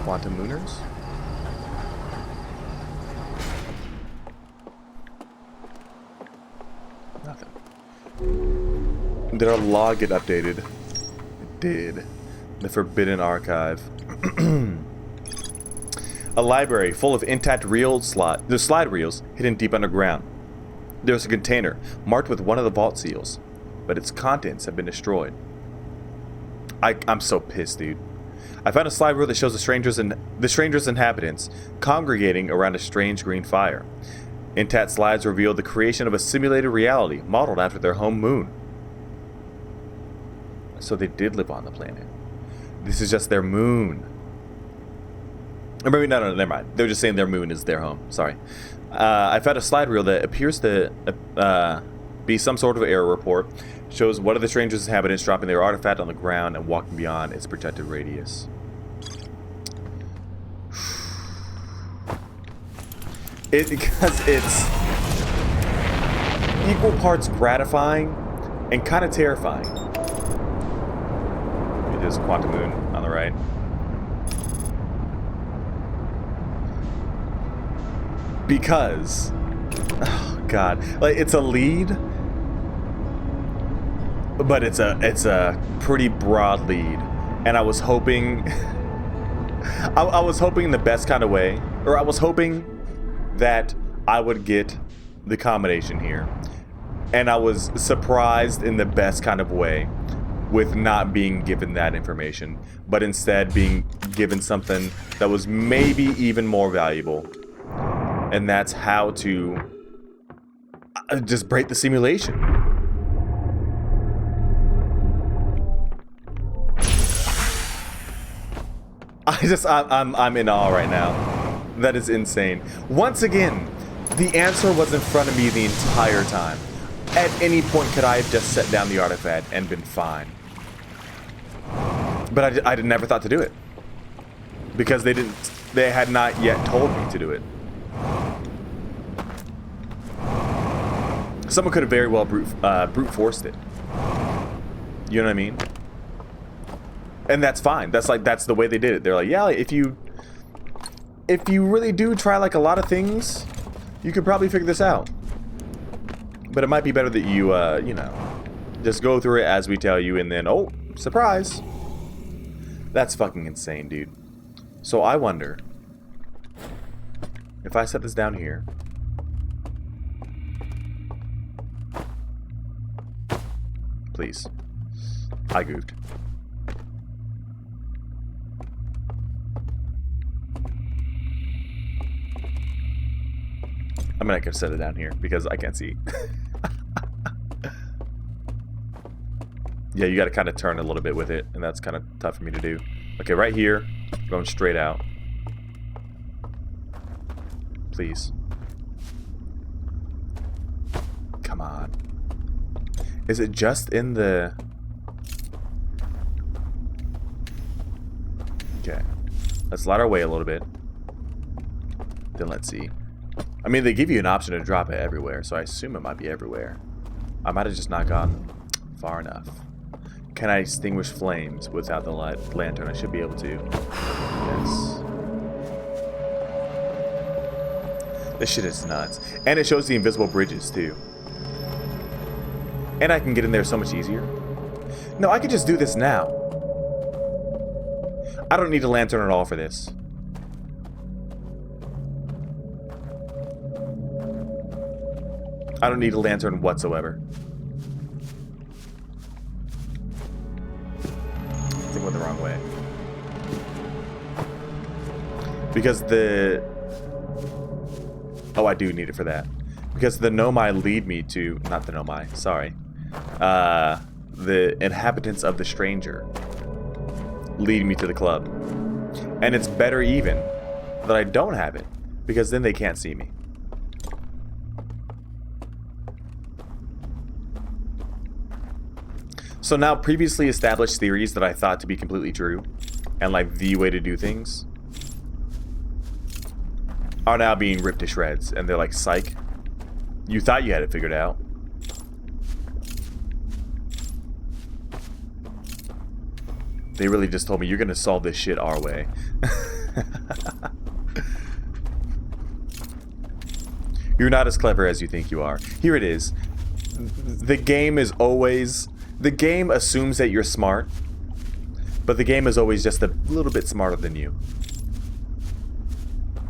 Quantum Mooners? Nothing. Did our log get updated? It did. The Forbidden Archive. A library full of intact slide reels hidden deep underground. There was a container marked with one of the vault seals, but its contents have been destroyed. I'm so pissed, dude. I found a slide reel that shows the stranger's inhabitants congregating around a strange green fire. Intact slides reveal the creation of a simulated reality modeled after their home moon. So they did live on the planet. This is just their moon. Or maybe, no, never mind. They were just saying their moon is their home. Sorry. I found a slide reel that appears to be some sort of error report. Shows one of the stranger's inhabitants dropping their artifact on the ground and walking beyond its protected radius. Because it's equal parts gratifying and kind of terrifying. It is Quantum Moon on the right. Because, oh god, like it's a lead, but it's a pretty broad lead, and I was hoping, I was hoping in the best kind of way, or I was hoping that I would get the combination here, and I was surprised in the best kind of way with not being given that information, but instead being given something that was maybe even more valuable. And that's how to just break the simulation. I'm in awe right now. That is insane. Once again, the answer was in front of me the entire time. At any point could I have just set down the artifact and been fine. But I never thought to do it. Because they had not yet told me to do it. Someone could have very well brute forced it. You know what I mean? And that's fine. That's the way they did it. They're like, yeah, if you really do try like a lot of things, you could probably figure this out. But it might be better that you you know, just go through it as we tell you, and then oh, surprise. That's fucking insane, dude. So I wonder if I set this down here. Please. I goofed. I mean, I could set it down here because I can't see. Yeah, you got to kind of turn a little bit with it, and that's kind of tough for me to do. Okay, right here, going straight out. Please. Come on. Is it just in the... Okay. Let's light our way a little bit. Then let's see. I mean, they give you an option to drop it everywhere, so I assume it might be everywhere. I might have just not gone far enough. Can I extinguish flames without the lantern? I should be able to. Yes. This shit is nuts. And it shows the invisible bridges, too. And I can get in there so much easier. No, I could just do this now. I don't need a lantern at all for this. I don't need a lantern whatsoever. I think I went the wrong way. Because the... Oh, I do need it for that. Because the Nomai lead me to... Not the Nomai, sorry. The inhabitants of the stranger lead me to the club. And it's better even that I don't have it. Because then they can't see me. So now previously established theories that I thought to be completely true and like the way to do things are now being ripped to shreds, and they're like, psych, you thought you had it figured out. They really just told me you're gonna solve this shit our way. You're not as clever as you think you are. Here it is. The game is always... The game assumes that you're smart, but the game is always just a little bit smarter than you.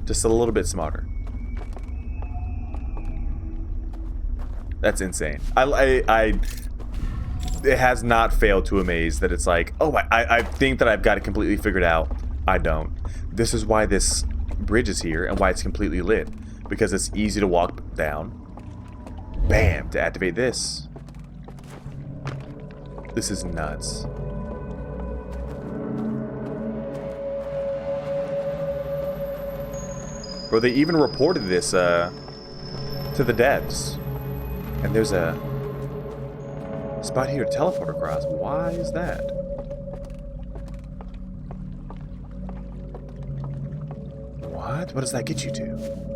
Just a little bit smarter. That's insane. It has not failed to amaze that it's like, oh, I think that I've got it completely figured out. I don't. This is why this bridge is here and why it's completely lit. Because it's easy to walk down. Bam! To activate this. This is nuts. Bro, they even reported this to the devs. And there's a spot here to teleport across. Why is that? What? What does that get you to?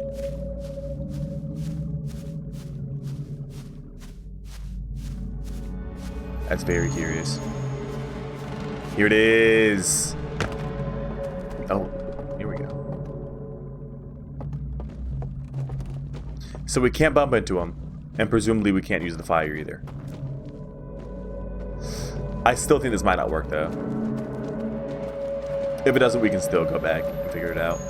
That's very curious. Here it is. Oh, here we go. So we can't bump into him, and presumably we can't use the fire either. I still think this might not work though. If it doesn't, we can still go back and figure it out.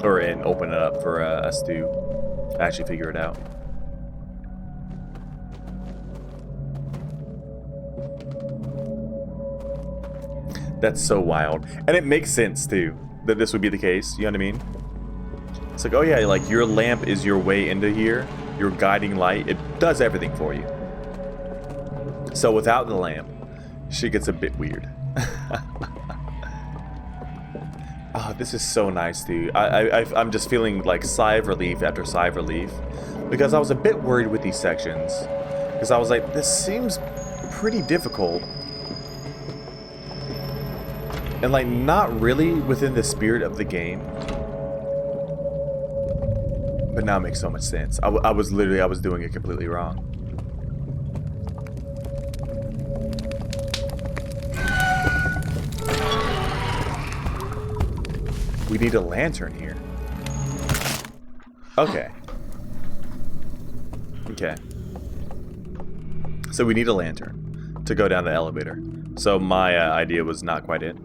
Or and open it up for us to actually figure it out. That's so wild. And it makes sense too that this would be the case, you know what I mean? It's like, oh yeah, like your lamp is your way into here, your guiding light, it does everything for you. So without the lamp, shit gets a bit weird. Oh, this is so nice, dude. I'm just feeling like sigh of relief after sigh of relief. Because I was a bit worried with these sections. Because I was like, this seems pretty difficult. And like, not really within the spirit of the game. But now it makes so much sense. I was doing it completely wrong. We need a lantern here. Okay. Okay. So we need a lantern to go down the elevator. So my idea was not quite it.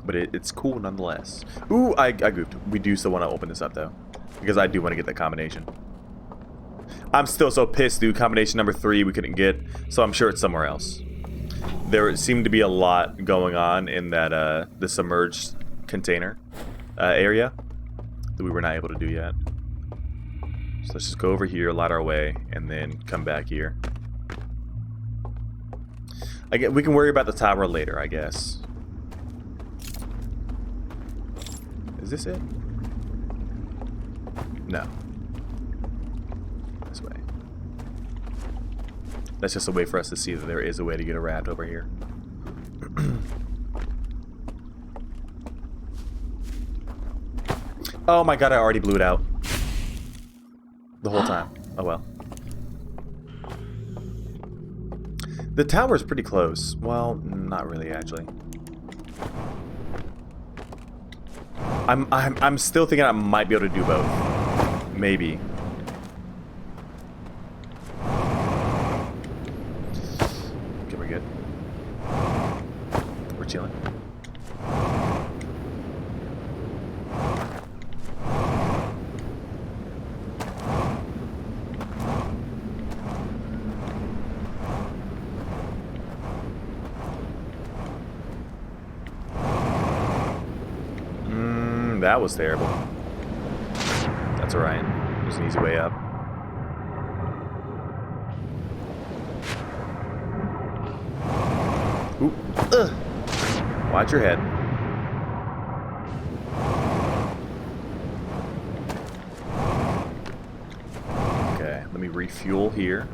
But it's cool nonetheless. Ooh, I goofed. We do still want to open this up though. Because I do want to get the combination. I'm still so pissed, dude. Combination number 3 we couldn't get. So I'm sure it's somewhere else. There seemed to be a lot going on in that the submerged container area that we were not able to do yet. So let's just go over here, light our way, and then come back here. We can worry about the tower later, I guess. Is this it? No. This way. That's just a way for us to see that there is a way to get a raft over here. Oh my god, I already blew it out. The whole time. Oh well. The tower's pretty close. Well, not really actually. I'm still thinking I might be able to do both. Maybe. Okay, we're good. We're chilling. That was terrible. That's alright. There's an easy way up. Ooh. Ugh. Watch your head. Okay, let me refuel here.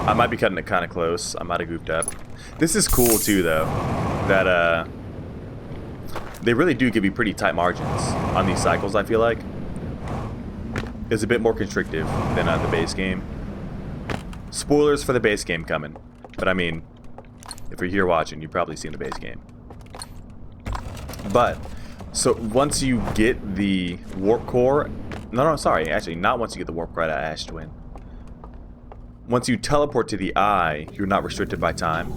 I might be cutting it kind of close. I might have goofed up. This is cool too, though. That, they really do give you pretty tight margins on these cycles, I feel like. It's a bit more constrictive than the base game. Spoilers for the base game coming. But I mean, If you're here watching, you've probably seen the base game. But, so once you get the warp core... No, sorry. Actually, not once you get the warp core out of Ash Twin. Once you teleport to the eye, you're not restricted by time.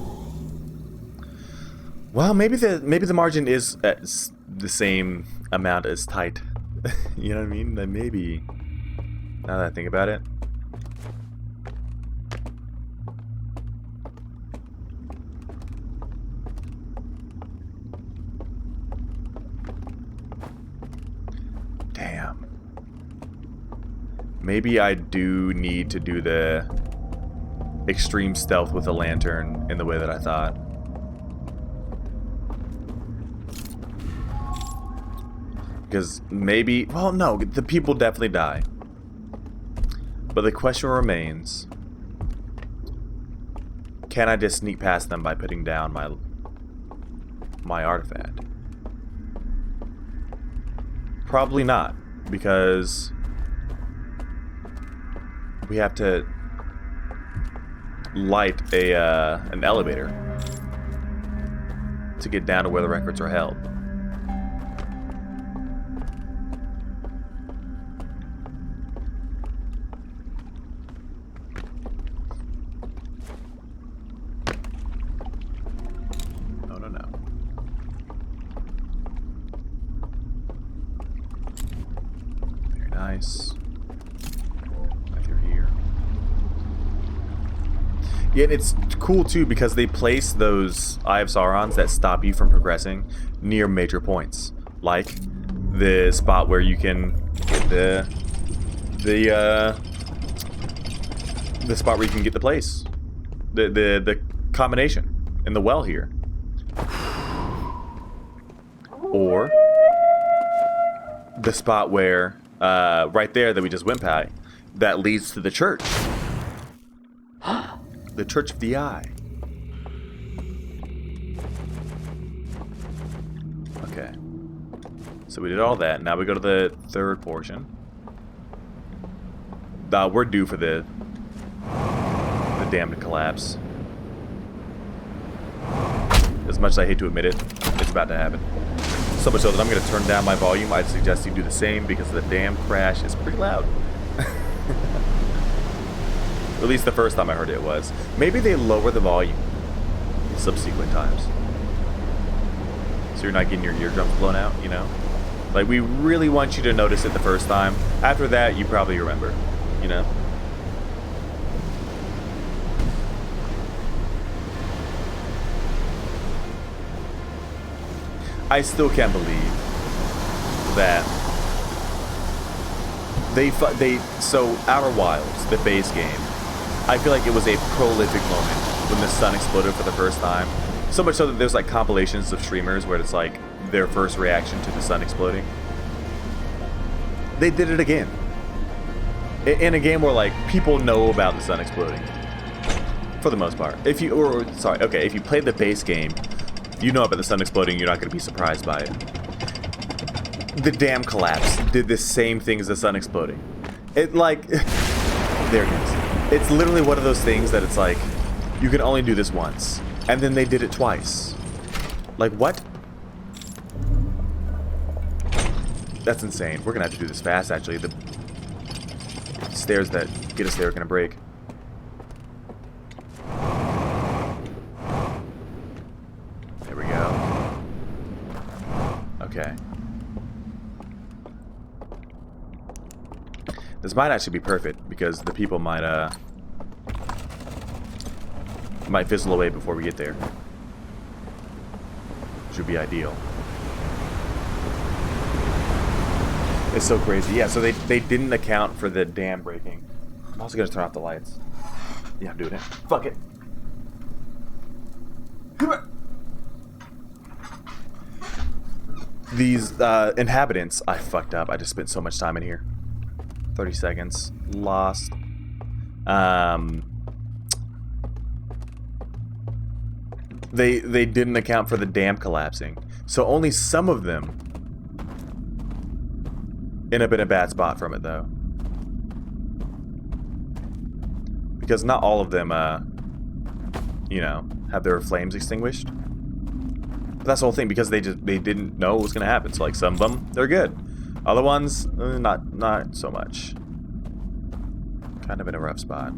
Well, maybe the margin is at the same amount as tight. You know what I mean? Then maybe... Now that I think about it. Damn. Maybe I do need to do the extreme stealth with a lantern in the way that I thought. Because maybe... Well, no, the people definitely die. But the question remains... Can I just sneak past them by putting down my artifact? Probably not. Because... we have to... light an elevator to get down to where the records are held. No. Very nice. Yeah, it's cool too because they place those Eye of Saurons that stop you from progressing near major points, like the spot where you can get the spot where you can get the place, the combination in the well here, or the spot where right there that we just went by, that leads to the church. The Church of the Eye. Okay. So we did all that. Now we go to the third portion. We're due for the dam to collapse. As much as I hate to admit it, it's about to happen. So much so that I'm going to turn down my volume. I'd suggest you do the same because the damn crash is pretty loud. At least the first time I heard it was. Maybe they lower the volume in subsequent times. So you're not getting your eardrums blown out, you know? Like, we really want you to notice it the first time. After that, you probably remember, you know? I still can't believe that so Outer Wilds, the base game, I feel like it was a prolific moment when the sun exploded for the first time. So much so that there's like compilations of streamers where it's like their first reaction to the sun exploding. They did it again. In a game where like people know about the sun exploding. For the most part. If you play the base game, you know about the sun exploding, you're not going to be surprised by it. The dam collapse did the same thing as the sun exploding. It like... there it is. It's literally one of those things that it's like, you can only do this once. And then they did it twice. Like, what? That's insane. We're gonna have to do this fast, actually. The stairs that get us there are gonna break. There we go. Okay. This might actually be perfect because the people might fizzle away before we get there. Which would be ideal. It's so crazy. Yeah, so they didn't account for the dam breaking. I'm also gonna turn off the lights. Yeah, I'm doing it. Fuck it. These inhabitants, I fucked up. I just spent so much time in here. 30 seconds. Lost. They didn't account for the dam collapsing. So only some of them end up in a bad spot from it, though. Because not all of them you know, have their flames extinguished. But that's the whole thing, because they didn't know what was gonna happen. So like some of them, they're good. Other ones, not so much. Kind of in a rough spot.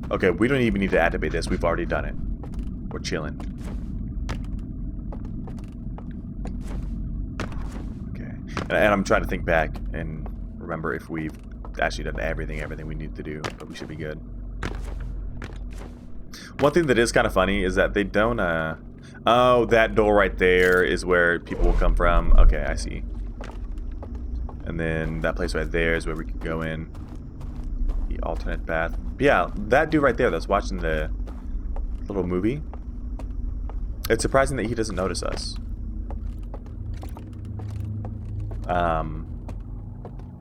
Okay, we don't even need to activate this. We've already done it. We're chilling. Okay. And I'm trying to think back and remember if we've actually done everything we need to do, but we should be good. One thing that is kind of funny is that they don't, oh, that door right there is where people will come from. Okay, I see. And then that place right there is where we could go in. The alternate path. But yeah, that dude right there that's watching the little movie. It's surprising that he doesn't notice us.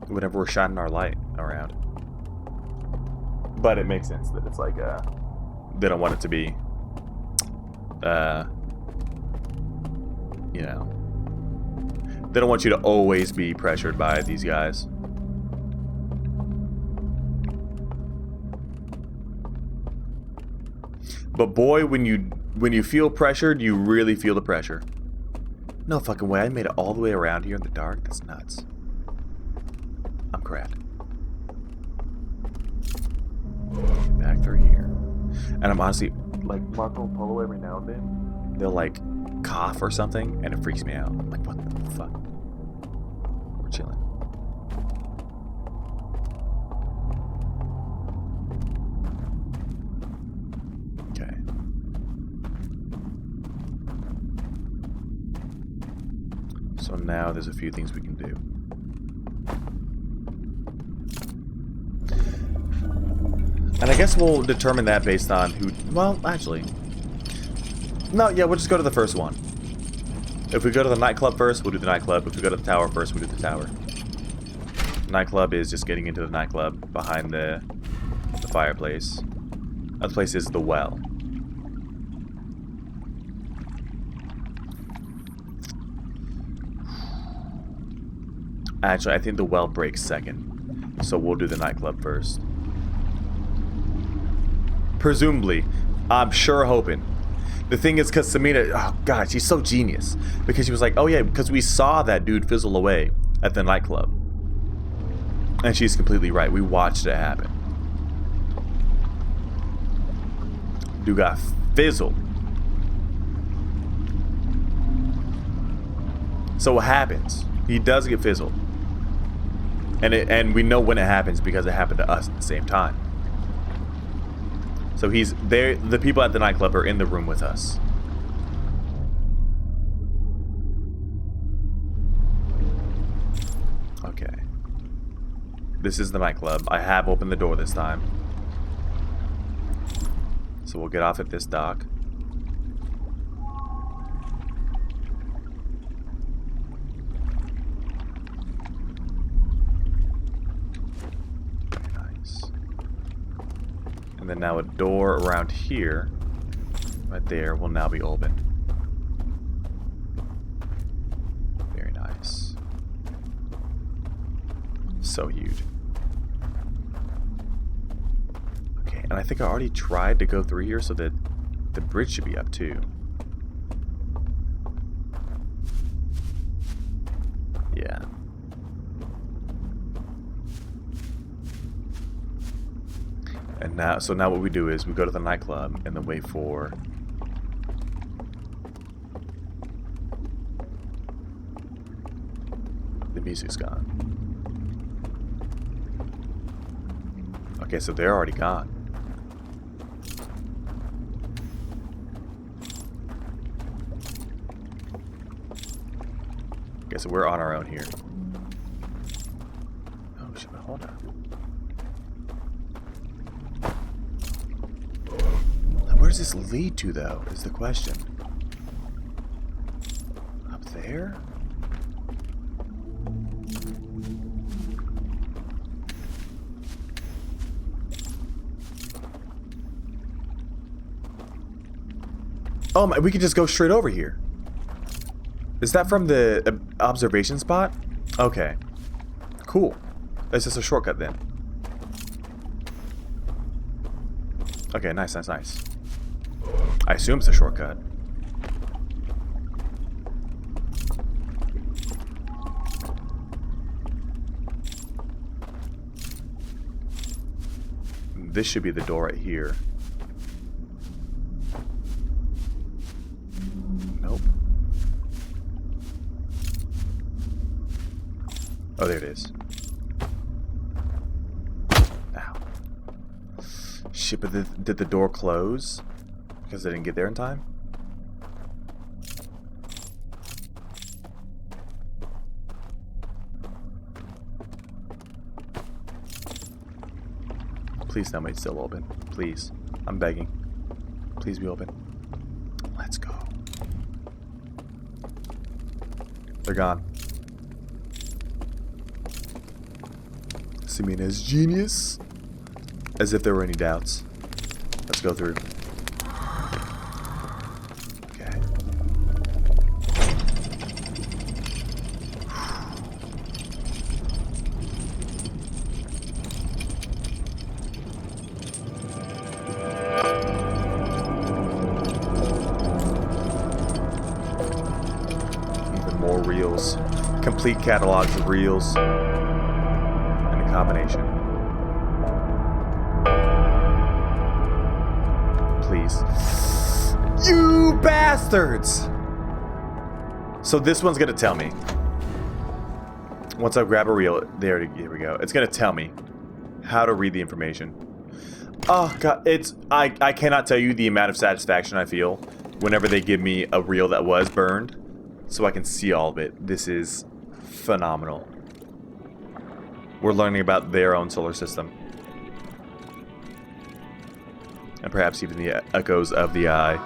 Whenever we're shining our light around. But it makes sense that it's like, they don't want it to be, you know, they don't want you to always be pressured by these guys. But boy, when you feel pressured, you really feel the pressure. No fucking way, I made it all the way around here in the dark? That's nuts. I'm crap. Back through here. And I'm honestly, like, Marco Polo every now and then, they'll, like, cough or something, and it freaks me out. I'm like, what the fuck? We're chilling. Okay. So now there's a few things we can do. And I guess we'll determine that based on who... Well, actually... No, yeah, we'll just go to the first one. If we go to the nightclub first, we'll do the nightclub. If we go to the tower first, we'll do the tower. Nightclub is just getting into the nightclub behind the fireplace. That place is the well. Actually, I think the well breaks second. So we'll do the nightclub first. Presumably. I'm sure hoping. The thing is, because Samina, oh god, she's so genius. Because she was like, oh yeah, because we saw that dude fizzle away at the nightclub. And she's completely right. We watched it happen. Dude got fizzled. So what happens? He does get fizzled. And we know when it happens because it happened to us at the same time. So he's there. The people at the nightclub are in the room with us. Okay. This is the nightclub. I have opened the door this time. So we'll get off at this dock. And then now a door around here, right there, will now be open. Very nice. So huge. Okay, and I think I already tried to go through here, so that the bridge should be up too. Yeah. And now, so now what we do is we go to the nightclub and then wait for the music's gone. Okay, so they're already gone. Okay, so we're on our own here. Oh shit, but hold on. Where does this lead to, though, is the question. Up there? Oh my, we could just go straight over here. Is that from the observation spot? Okay. Cool. It's just a shortcut then. Okay, nice, nice, nice. I assume it's a shortcut. This should be the door right here. Nope. Oh, there it is. Ow. Shit, but did the door close? Because I didn't get there in time? Please tell me it's still open. Please. I'm begging. Please be open. Let's go. They're gone. Semina's genius. As if there were any doubts. Let's go through. Okay. Even more reels. Complete catalogs of reels. And a combination. Please. You bastards! So this one's gonna tell me. Once I grab a reel, here we go. It's gonna tell me how to read the information. Oh god, I cannot tell you the amount of satisfaction I feel whenever they give me a reel that was burned, so I can see all of it. This is phenomenal. We're learning about their own solar system. And perhaps even the echoes of the eye.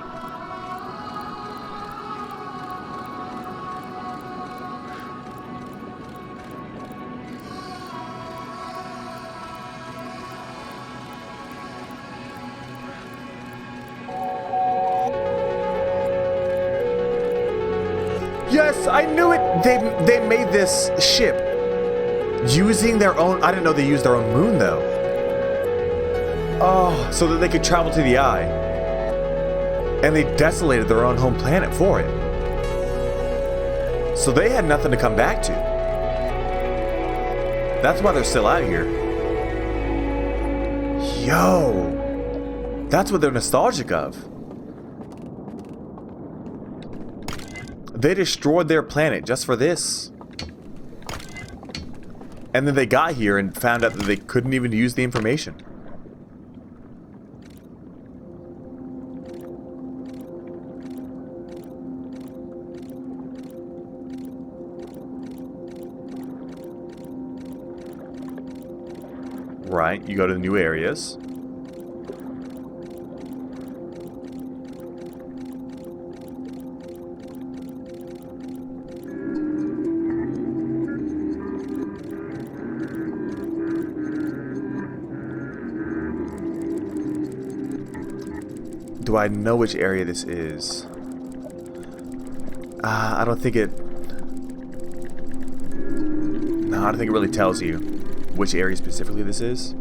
Yes, I knew it! They made this ship using their own... I didn't know they used their own moon, though. Oh, so that they could travel to the eye. And they desolated their own home planet for it. So they had nothing to come back to. That's why they're still out here. Yo! That's what they're nostalgic of. They destroyed their planet just for this. And then they got here and found out that they couldn't even use the information. Right, you go to the new areas. Do I know which area this is? I don't think it... No, I don't think it really tells you which area specifically this is.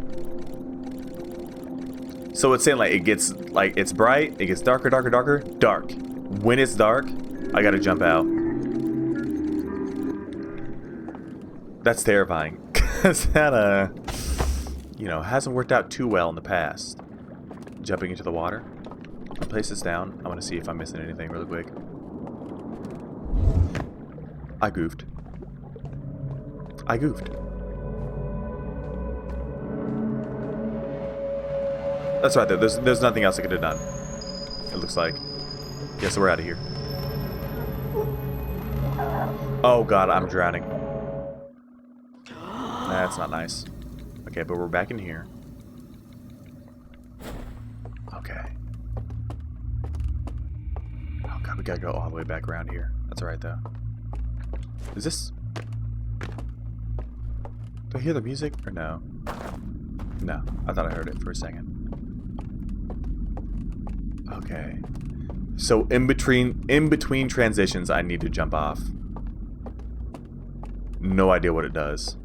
So it's saying like it gets like it's bright, it gets darker, darker, darker, dark. When it's dark, I gotta jump out. That's terrifying. Cause that you know, hasn't worked out too well in the past. Jumping into the water. I'll place this down. I want to see if I'm missing anything really quick. I goofed. I goofed. That's right there. There's nothing else I could have done. It looks like. Yeah, so we're out of here. Oh god, I'm drowning. That's not nice. Okay, but we're back in here. Okay. Oh god, we gotta go all the way back around here. That's alright though. Is this... Do I hear the music or no? No, I thought I heard it for a second. Okay. So in between transitions I need to jump off. No idea what it does.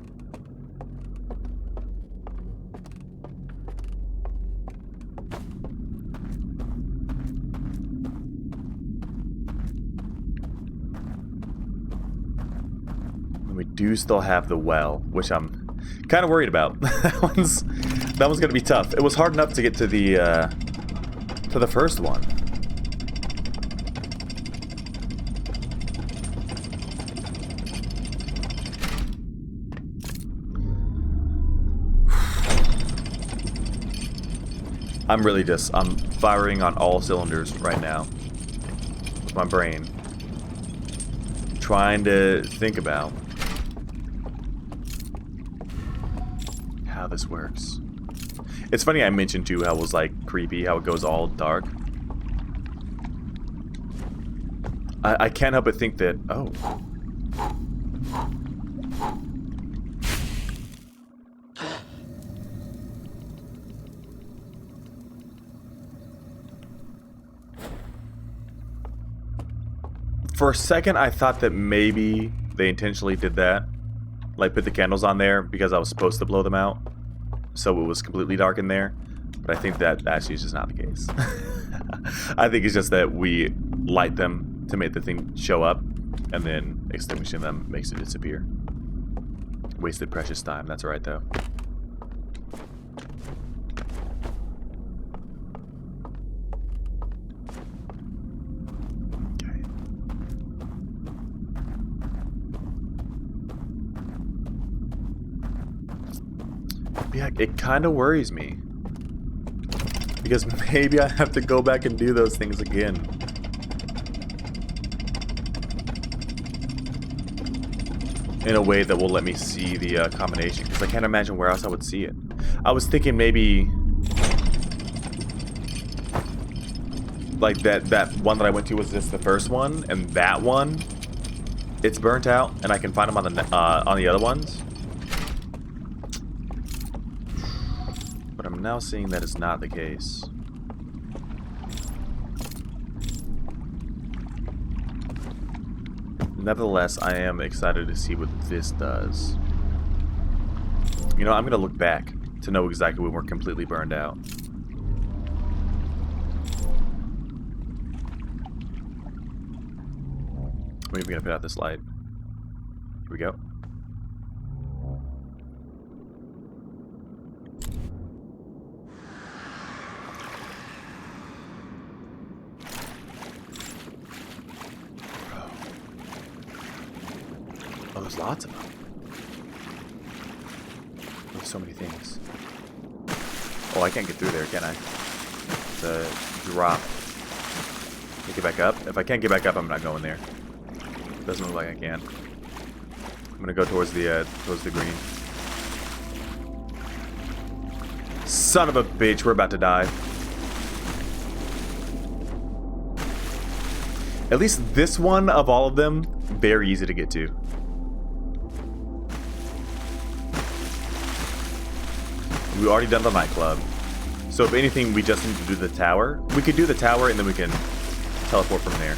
And we do still have the well, which I'm kind of worried about. that one's gonna be tough. It was hard enough to get to the first one. I'm firing on all cylinders right now with my brain, trying to think about how this works. It's funny I mentioned too how it was like creepy, how it goes all dark. I can't help but think that, oh. For a second, I thought that maybe they intentionally did that. Like, put the candles on there because I was supposed to blow them out. So it was completely dark in there. But I think that actually is just not the case. I think it's just that we light them to make the thing show up. And then extinguishing them makes it disappear. Wasted precious time. That's alright, though. Yeah, it kind of worries me. Because maybe I have to go back and do those things again. In a way that will let me see the combination. Because I can't imagine where else I would see it. I was thinking maybe... like that one that I went to was just the first one. And that one, it's burnt out. And I can find them on the other ones. I'm now seeing that it's not the case. Nevertheless, I am excited to see what this does. You know, I'm going to look back to know exactly when we're completely burned out. I'm even going to put out this light. Here we go. Oh, there's lots of them. There's so many things. Oh, I can't get through there, can I? It's a drop. Can I get back up? If I can't get back up, I'm not going there. Doesn't look like I can. I'm gonna go towards the green. Son of a bitch, we're about to die. At least this one of all of them, very easy to get to. We already done the nightclub. So if anything, we just need to do the tower. We could do the tower and then we can teleport from there.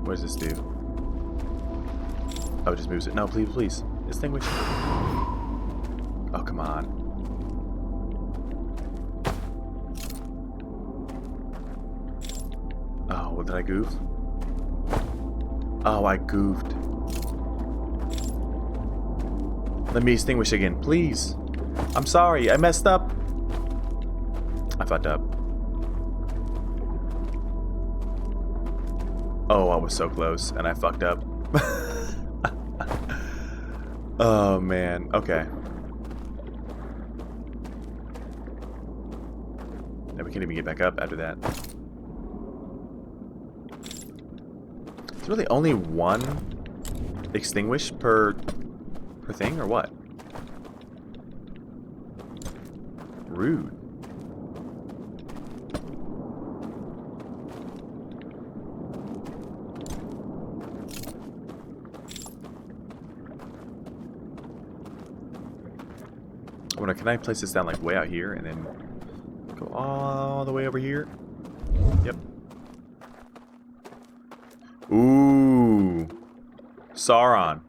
What does this do? Oh, it just moves it. No, please, please. Extinguish. Oh, come on. Oh, what did I goof? Oh, I goofed. Let me extinguish again, please. I'm sorry, I messed up. I fucked up. Oh, I was so close, and I fucked up. Oh, man. Okay. Now we can't even get back up after that. It's really only one extinguish per thing, or what? Rude. Can I place this down like way out here and then go all the way over here? Yep. Ooh. Sauron.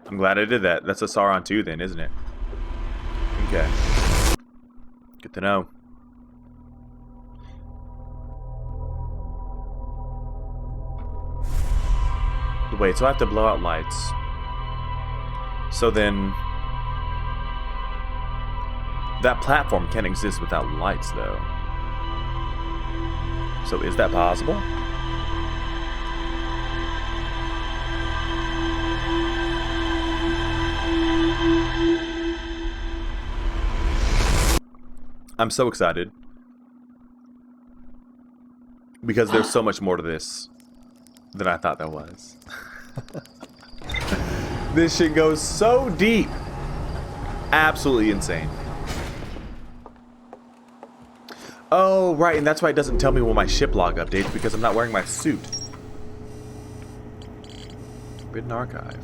I'm glad I did that. That's a Sauron too then, isn't it? Okay. Good to know. Wait, so I have to blow out lights. So then... that platform can't exist without lights, though. So is that possible? I'm so excited. Because there's so much more to this than I thought there was. This shit goes so deep. Absolutely insane. Oh, right, and that's why it doesn't tell me when my ship log updates, because I'm not wearing my suit. Forbidden Archive.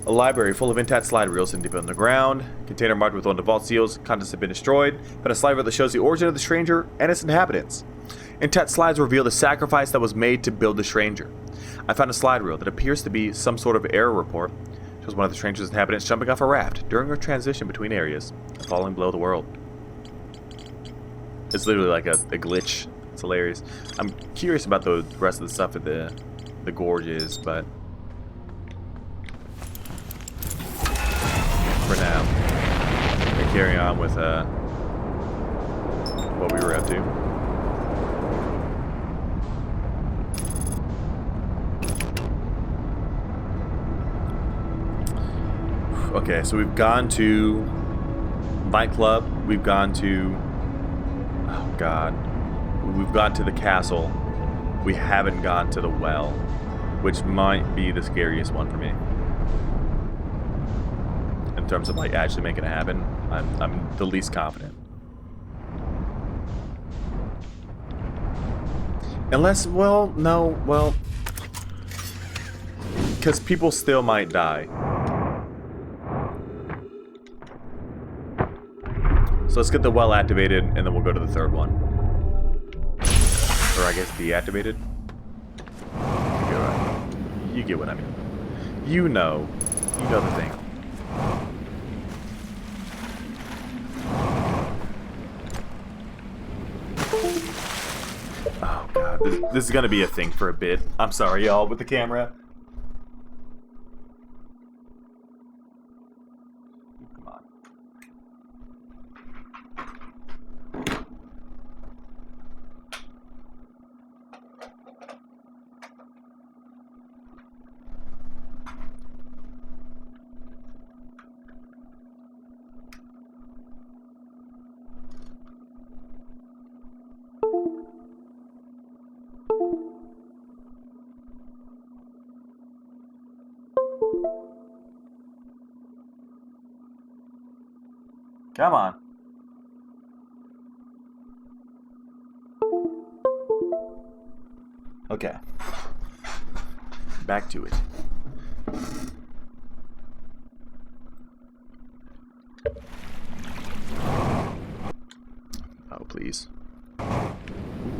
A library full of intact slide reels and deep underground. Container marked with one of the vault seals. Contents have been destroyed. But a slide reel that shows the origin of the stranger and its inhabitants. Intact slides reveal the sacrifice that was made to build the stranger. I found a slide reel that appears to be some sort of error report. It shows one of the stranger's inhabitants jumping off a raft during a transition between areas and falling below the world. It's literally like a glitch. It's hilarious. I'm curious about the rest of the stuff at the gorges, but for now, we carry on with what we were up to. Okay, so we've gone to nightclub. We've gone to... oh god. We've gone to the castle. We haven't gone to the well, which might be the scariest one for me. In terms of like actually making it happen, I'm the least confident. Unless, well, no, well, because people still might die. So let's get the well activated, and then we'll go to the third one. Or I guess deactivated. You get what I mean. You know the thing. Oh god, this is gonna be a thing for a bit. I'm sorry, y'all, with the camera. Come on. Okay. Back to it. Oh, please.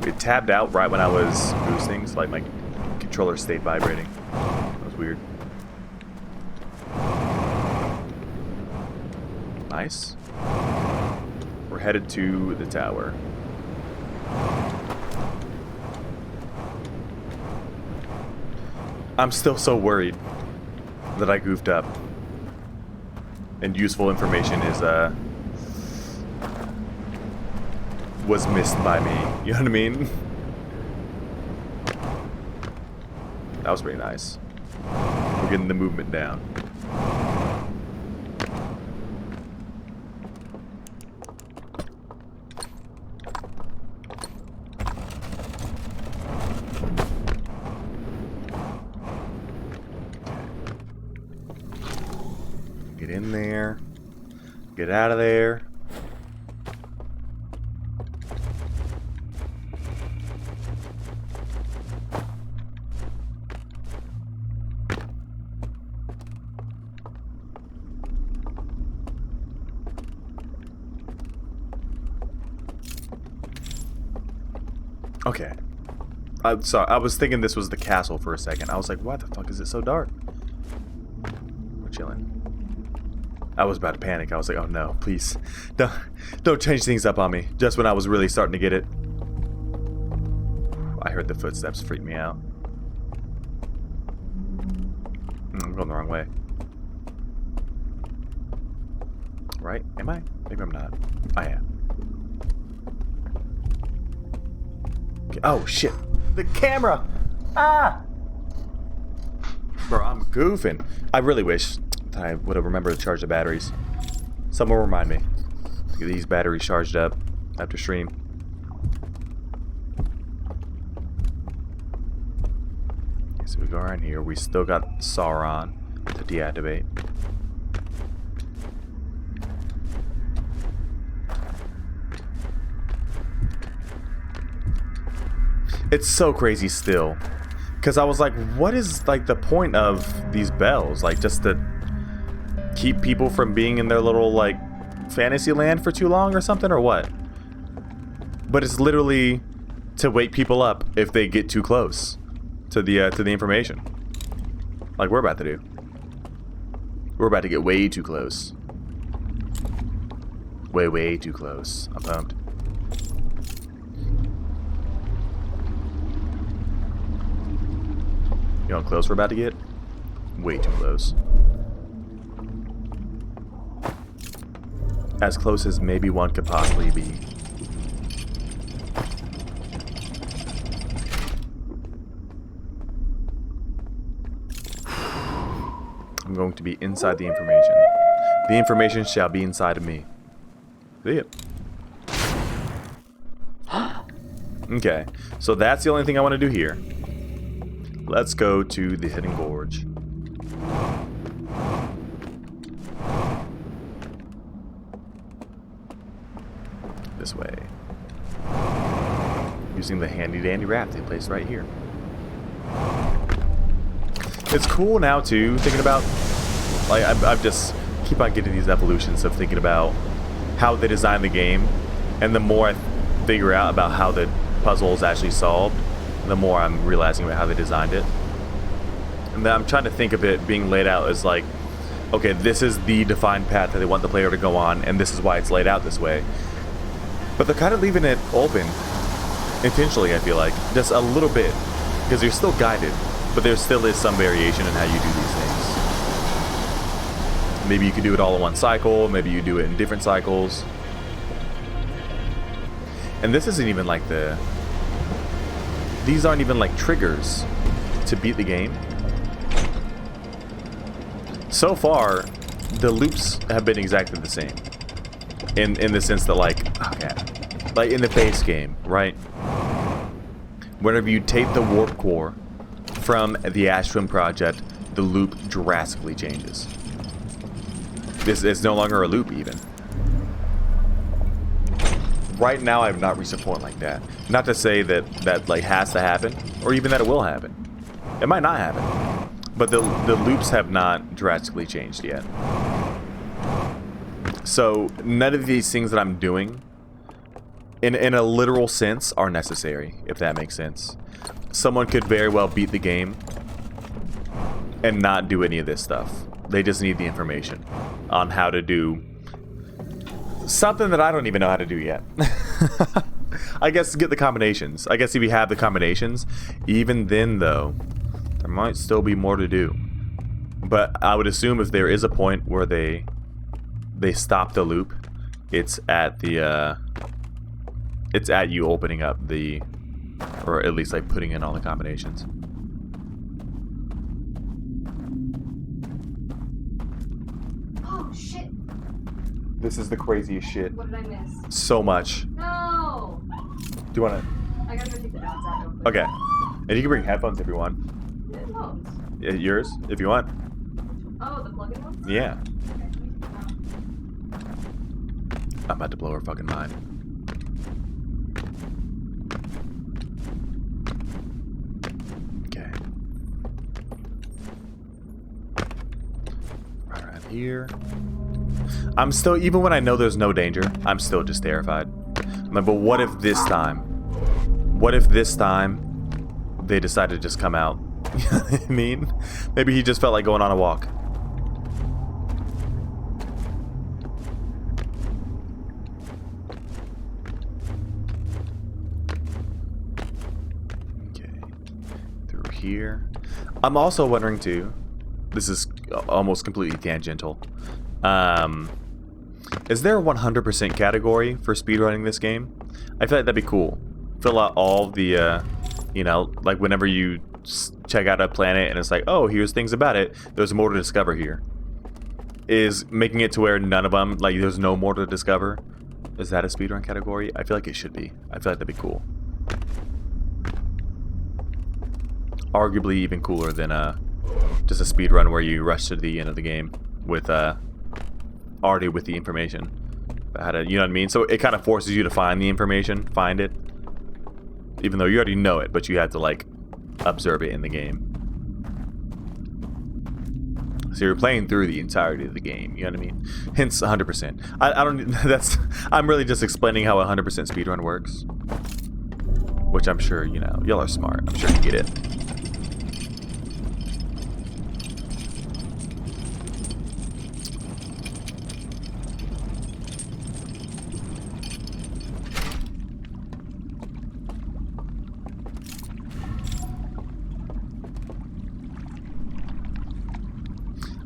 It tabbed out right when I was boosting, so like my controller stayed vibrating. That was weird. Nice. We're headed to the tower. I'm still so worried that I goofed up. And useful information is, was missed by me. You know what I mean? That was pretty nice. We're getting the movement down. Get in there. Get out of there. Okay. I'm sorry. I was thinking this was the castle for a second. I was like, why the fuck is it so dark? We're chilling. I was about to panic. I was like, oh no, please. Don't change things up on me. Just when I was really starting to get it. I heard the footsteps freak me out. I'm going the wrong way. Right? Am I? Maybe I'm not. I am. Okay. Oh, shit. The camera! Ah! Bro, I'm goofing. I really wish I would have remembered to charge the batteries. Someone remind me. Get these batteries charged up after stream. Okay, so we go around here. We still got Sauron to deactivate. It's so crazy still. Because I was like, what is like the point of these bells? Like just to keep people from being in their little like fantasy land for too long or something, or what? But it's literally to wake people up if they get too close to the information. Like we're about to do. We're about to get way too close. Way too close. I'm pumped. You know how close we're about to get? Way too close. As close as maybe one could possibly be. I'm going to be inside the information. The information shall be inside of me. See it? Okay, so that's the only thing I want to do here. Let's go to the Hidden Gorge. This way. Using the handy dandy raft they placed right here. It's cool now too, thinking about, like, I've just keep on getting these evolutions of thinking about how they designed the game, and the more I figure out about how the puzzle is actually solved, the more I'm realizing about how they designed it. And then I'm trying to think of it being laid out as like, okay, this is the defined path that they want the player to go on, and this is why it's laid out this way. But they're kind of leaving it open, intentionally, I feel like. Just a little bit, because you're still guided, but there still is some variation in how you do these things. Maybe you could do it all in one cycle, maybe you do it in different cycles. And this isn't even like the... These aren't even like triggers to beat the game. So far, the loops have been exactly the same. In the sense that like in the base game, right? Whenever you take the warp core from the Ashwin project, the loop drastically changes. This is no longer a loop even. Right now, I have not reached a point like that. Not to say that like has to happen, or even that it will happen. It might not happen, but the loops have not drastically changed yet. So none of these things that I'm doing, in a literal sense, are necessary. If that makes sense. Someone could very well beat the game and not do any of this stuff. They just need the information on how to do something that I don't even know how to do yet. I guess get the combinations. I guess if you have the combinations, even then though, there might still be more to do. But I would assume if there is a point where they stop the loop, it's at the it's at you opening up the, or at least like putting in all the combinations. Oh shit. This is the craziest shit. What did I miss? So much. No! Do you want to? I gotta go take the dogs out real quick. Okay. And you can bring headphones if you want. Headphones? Yours, if you want. Oh, the plug-in ones? Yeah. Okay. I'm about to blow her fucking mind. Okay. Right around here. I'm still, even when I know there's no danger, I'm still just terrified. I'm like, but what if this time? What if this time they decide to just come out? You know what I mean? Maybe he just felt like going on a walk. Okay. Through here. I'm also wondering too, this is almost completely tangential. Is there a 100% category for speedrunning this game? I feel like that'd be cool. Fill out all the, you know, like whenever you check out a planet and it's like, oh, here's things about it. There's more to discover here. Is making it to where none of them, like there's no more to discover. Is that a speedrun category? I feel like it should be. I feel like that'd be cool. Arguably even cooler than just a speedrun where you rush to the end of the game with already with the information. How to, you know what I mean? So it kind of forces you to find the information, find it, even though you already know it, but you have to like observe it in the game. So you're playing through the entirety of the game, you know what I mean? Hence 100%. I don't, that's, I'm really just explaining how a 100% speedrun works. Which I'm sure, you know, y'all are smart. I'm sure you get it.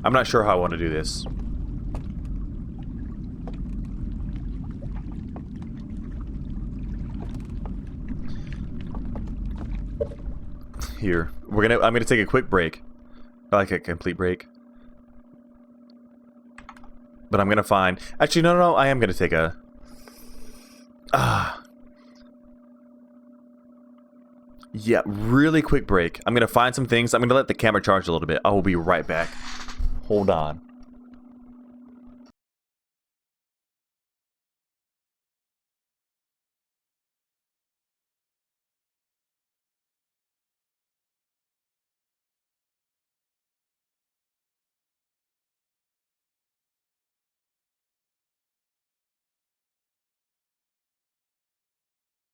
I'm not sure how I want to do this. Here, I'm gonna take a quick break, like a complete break. But I'm gonna find. Actually, no. I am gonna take a. Yeah, really quick break. I'm gonna find some things. I'm gonna let the camera charge a little bit. I will be right back. Hold on.